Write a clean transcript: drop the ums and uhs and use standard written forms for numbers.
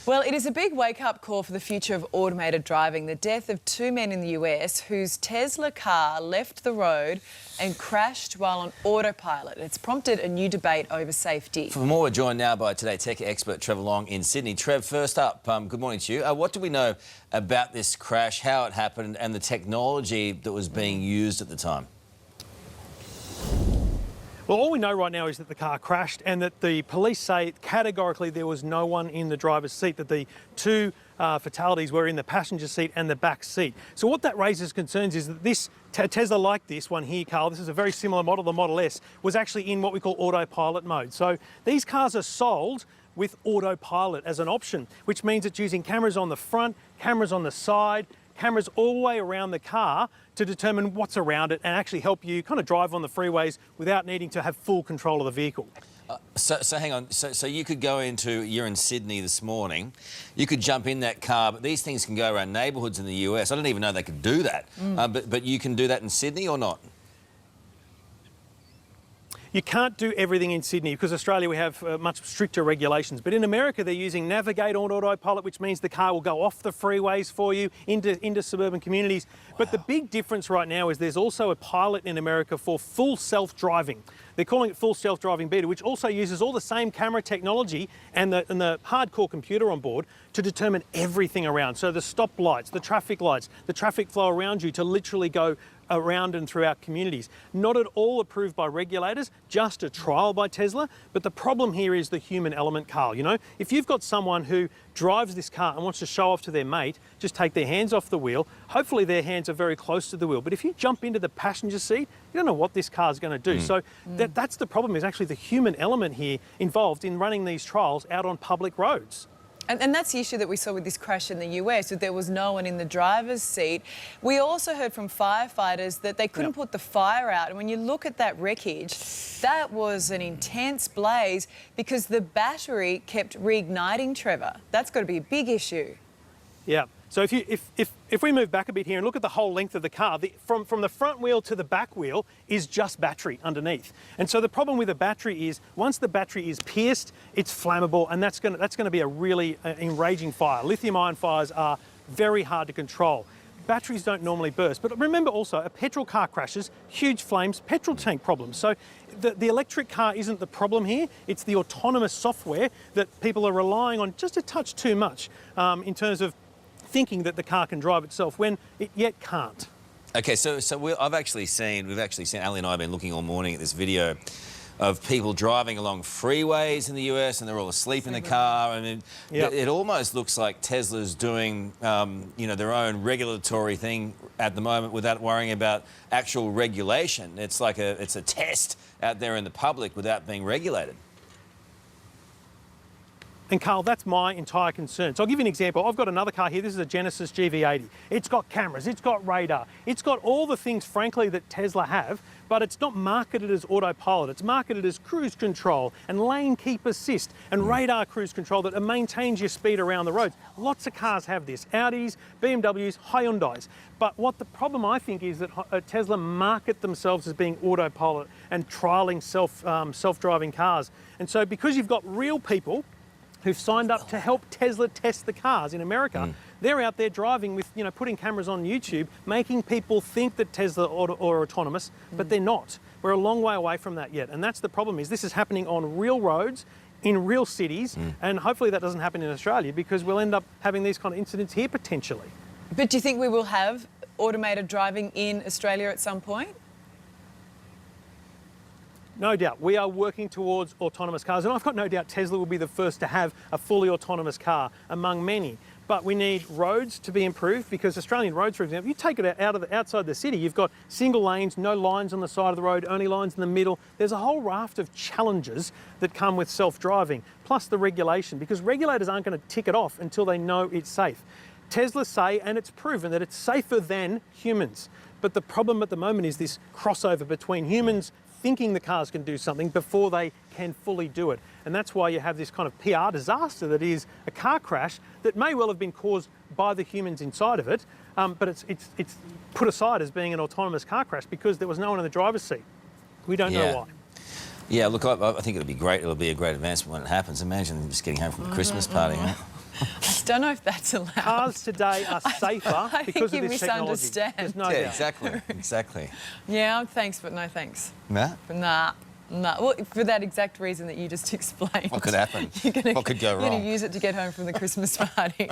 Well, it is a big wake-up call for the future of automated driving. The death of two men in the US whose Tesla car left the road and crashed while on autopilot. It's prompted a new debate over safety. For more, we're joined now by Today Tech expert Trevor Long in Sydney. Trev, first up, good morning to you. What do we know about this crash, how it happened and the technology that was being used at the time? Well, all we know right now is that the car crashed and that the police say categorically there was no one in the driver's seat, that the two fatalities were in the passenger seat and the back seat. So what that raises concerns is that this Tesla like this one here, Carl, this is a very similar model, the Model S, was actually in what we call autopilot mode. So these cars are sold with autopilot as an option, which means it's using cameras on the front, cameras on the side, cameras all the way around the car to determine what's around it and actually help you kind of drive on the freeways without needing to have full control of the vehicle. So hang on, so you could go into, you're in Sydney this morning, you could jump in that car, but these things can go around neighbourhoods in the US. I didn't even know they could do that, but you can do that in Sydney or not? You can't do everything in Sydney because Australia we have much stricter regulations. But in America they're using Navigate on autopilot, which means the car will go off the freeways for you into suburban communities. Wow. But the big difference right now is there's also a pilot in America for full self-driving. They're calling it full self-driving beta, which also uses all the same camera technology and the hardcore computer on board to determine everything around. So the stop lights, the traffic flow around you to literally go around and throughout communities. Not at all approved by regulators, just a trial by Tesla. But the problem here is the human element, Carl. You know, if you've got someone who drives this car and wants to show off to their mate, just take their hands off the wheel. Hopefully their hands are very close to the wheel. But if you jump into the passenger seat, you don't know what this car is going to do. So that's the problem, is actually the human element here involved in running these trials out on public roads. And that's the issue that we saw with this crash in the US, that there was no one in the driver's seat. We also heard from firefighters that they couldn't put the fire out. And when you look at that wreckage, that was an intense blaze because the battery kept reigniting, Trevor. That's got to be a big issue. Yeah. So if we move back a bit here and look at the whole length of the car, from the front wheel to the back wheel is just battery underneath. And so the problem with the battery is once the battery is pierced, it's flammable, and that's going to be a really enraging fire. Lithium-ion fires are very hard to control. Batteries don't normally burst. But remember also, a petrol car crashes, huge flames, petrol tank problems. So the electric car isn't the problem here. It's the autonomous software that people are relying on just a touch too much in terms of thinking that the car can drive itself when it yet can't. Okay, so we've actually seen, Ali and I have been looking all morning at this video of people driving along freeways in the US and they're all asleep in the car. I mean, it almost looks like Tesla's doing, you know, their own regulatory thing at the moment without worrying about actual regulation. It's like it's a test out there in the public without being regulated. And Carl, that's my entire concern. So I'll give you an example. I've got another car here. This is a Genesis GV80. It's got cameras, it's got radar, it's got all the things, frankly, that Tesla have, but it's not marketed as autopilot. It's marketed as cruise control and lane keep assist and radar cruise control that maintains your speed around the roads. Lots of cars have this. Audis, BMWs, Hyundais. But what the problem, I think, is that Tesla market themselves as being autopilot and trialling self-driving cars. And so because you've got real people who've signed up to help Tesla test the cars in America, they're out there driving with, you know, putting cameras on YouTube, making people think that Tesla are autonomous, but they're not. We're a long way away from that yet. And that's the problem, is this is happening on real roads, in real cities, and hopefully that doesn't happen in Australia because we'll end up having these kind of incidents here potentially. But do you think we will have automated driving in Australia at some point? No doubt. We are working towards autonomous cars, and I've got no doubt Tesla will be the first to have a fully autonomous car among many. But we need roads to be improved because Australian roads, for example, you take it outside the city, you've got single lanes, no lines on the side of the road, only lines in the middle. There's a whole raft of challenges that come with self-driving, plus the regulation, because regulators aren't going to tick it off until they know it's safe. Tesla say, and it's proven, that it's safer than humans. But the problem at the moment is this crossover between humans thinking the cars can do something before they can fully do it. And that's why you have this kind of PR disaster that is a car crash that may well have been caused by the humans inside of it, but it's put aside as being an autonomous car crash because there was no one in the driver's seat. We don't know why. Yeah, look, I think it'll be great. It'll be a great advancement when it happens. Imagine just getting home from a Christmas party, huh? I don't know if that's allowed. Cars today are safer I because think of you this technology. misunderstand. There's no Yeah, doubt. exactly, exactly. Yeah, thanks, but no thanks. Nah. But nah. Well, for that exact reason that you just explained. What could happen? You're gonna, What could go You're wrong? going to use it to get home from the Christmas party.